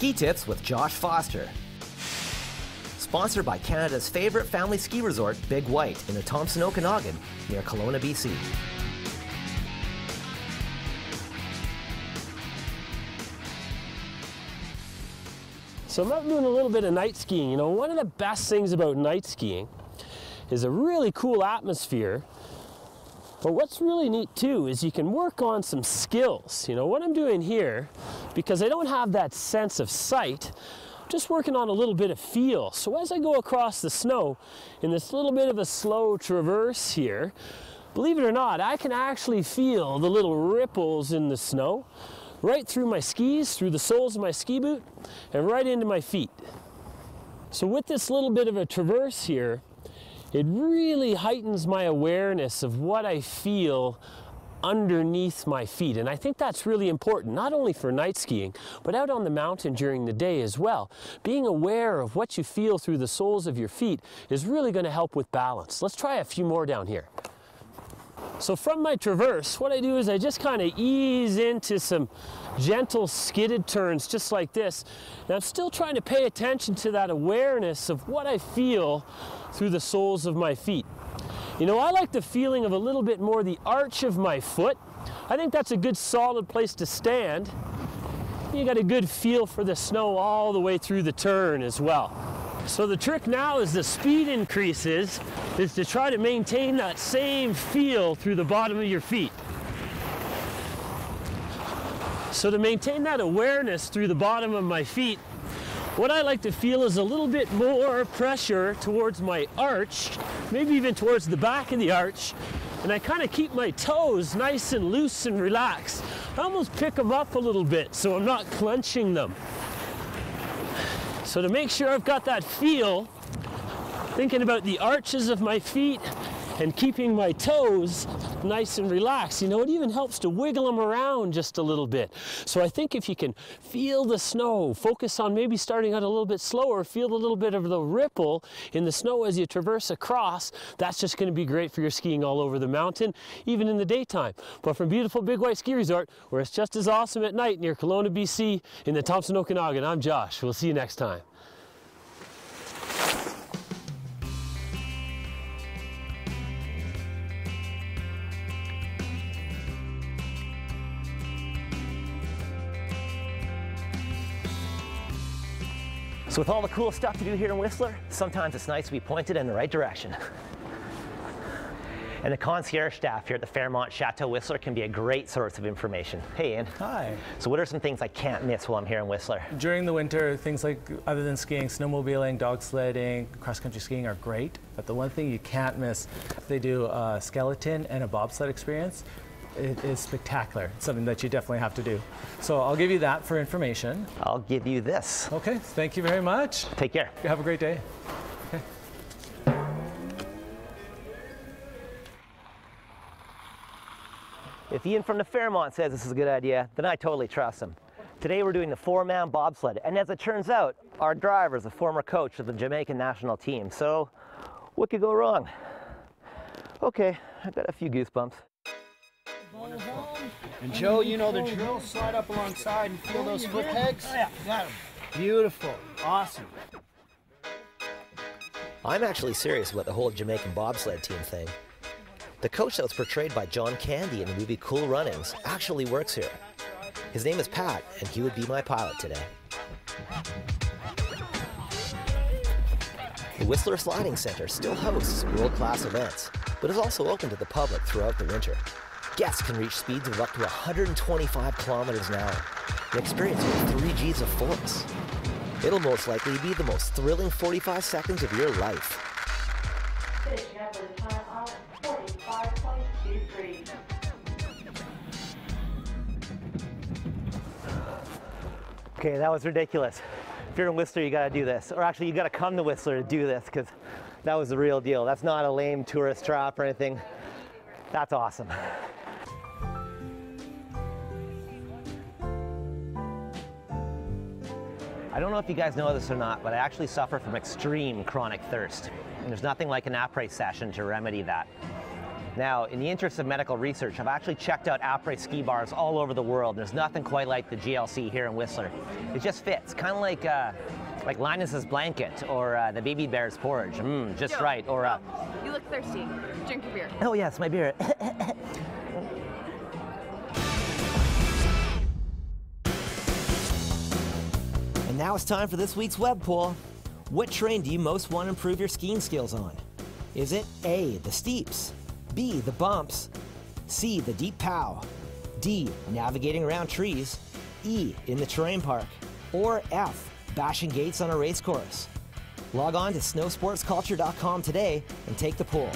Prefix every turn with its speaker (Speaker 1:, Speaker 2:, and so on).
Speaker 1: Ski Tips with Josh Foster. Sponsored by Canada's favorite family ski resort, Big White, in the Thompson Okanagan, near Kelowna, BC.
Speaker 2: So I'm out doing a little bit of night skiing. You know, one of the best things about night skiing is a really cool atmosphere. But what's really neat too is you can work on some skills. You know, what I'm doing here, because I don't have that sense of sight, I'm just working on a little bit of feel. So as I go across the snow in this little bit of a slow traverse here, believe it or not, I can actually feel the little ripples in the snow right through my skis, through the soles of my ski boot, and right into my feet. So with this little bit of a traverse here, it really heightens my awareness of what I feel underneath my feet. And I think that's really important, not only for night skiing, but out on the mountain during the day as well. Being aware of what you feel through the soles of your feet is really going to help with balance. Let's try a few more down here. So from my traverse, what I do is I just kind of ease into some gentle skidded turns just like this. And I'm still trying to pay attention to that awareness of what I feel through the soles of my feet. You know, I like the feeling of a little bit more the arch of my foot. I think that's a good solid place to stand. You got a good feel for the snow all the way through the turn as well. So the trick now as the speed increases is to try to maintain that same feel through the bottom of your feet. So to maintain that awareness through the bottom of my feet, what I like to feel is a little bit more pressure towards my arch, maybe even towards the back of the arch, and I kind of keep my toes nice and loose and relaxed. I almost pick them up a little bit so I'm not clenching them. So to make sure I've got that feel, thinking about the arches of my feet and keeping my toes nice and relaxed. You know, it even helps to wiggle them around just a little bit. So I think if you can feel the snow, focus on maybe starting out a little bit slower, feel a little bit of the ripple in the snow as you traverse across, that's just going to be great for your skiing all over the mountain, even in the daytime. But from beautiful Big White Ski Resort, where it's just as awesome at night near Kelowna, BC, in the Thompson Okanagan, I'm Josh. We'll see you next time.
Speaker 1: So with all the cool stuff to do here in Whistler, sometimes it's nice to be pointed in the right direction. And the concierge staff here at the Fairmont Chateau Whistler can be a great source of information. Hey Ian.
Speaker 3: Hi.
Speaker 1: So what are some things I can't miss while I'm here in Whistler?
Speaker 3: During the winter, things like, other than skiing, snowmobiling, dog sledding, cross-country skiing are great. But the one thing you can't miss, they do a skeleton and a bobsled experience. It is spectacular. It's something that you definitely have to do. So I'll give you that for information.
Speaker 1: I'll give you this.
Speaker 3: Okay, thank you very much.
Speaker 1: Take care.
Speaker 3: Have a great day. Okay.
Speaker 1: If Ian from the Fairmont says this is a good idea, then I totally trust him. Today we're doing the 4-man bobsled, and as it turns out, our driver is a former coach of the Jamaican national team, so what could go wrong? Okay, I've got a few goosebumps.
Speaker 4: And Joe, you know the drill. Slide up alongside and feel those foot pegs. Oh, yeah, got 'em. Beautiful, awesome.
Speaker 1: I'm actually serious about the whole Jamaican bobsled team thing. The coach that was portrayed by John Candy in the movie Cool Runnings actually works here. His name is Pat, and he would be my pilot today. The Whistler Sliding Center still hosts world-class events, but is also open to the public throughout the winter. Guests can reach speeds of up to 125 kilometers an hour and experience over 3 Gs of force. It'll most likely be the most thrilling 45 seconds of your life.
Speaker 5: Finishing up with a time of 45.23.
Speaker 1: Okay, that was ridiculous. If you're in Whistler, you gotta do this. Or actually, you gotta come to Whistler to do this, because that was the real deal. That's not a lame tourist trap or anything. That's awesome. I don't know if you guys know this or not, but I actually suffer from extreme chronic thirst. And there's nothing like an après session to remedy that. Now, in the interest of medical research, I've actually checked out après ski bars all over the world. There's nothing quite like the GLC here in Whistler. It just fits, kind of like Linus's blanket or the baby bear's porridge. Just
Speaker 6: Joe,
Speaker 1: right. Or
Speaker 6: you look thirsty. Drink your beer.
Speaker 1: oh yeah, it's my beer. And now it's time for this week's web poll. What terrain do you most want to improve your skiing skills on? Is it A, the steeps, B, the bumps, C, the deep pow, D, navigating around trees, E, in the terrain park, or F, bashing gates on a race course? Log on to snowsportsculture.com today and take the poll.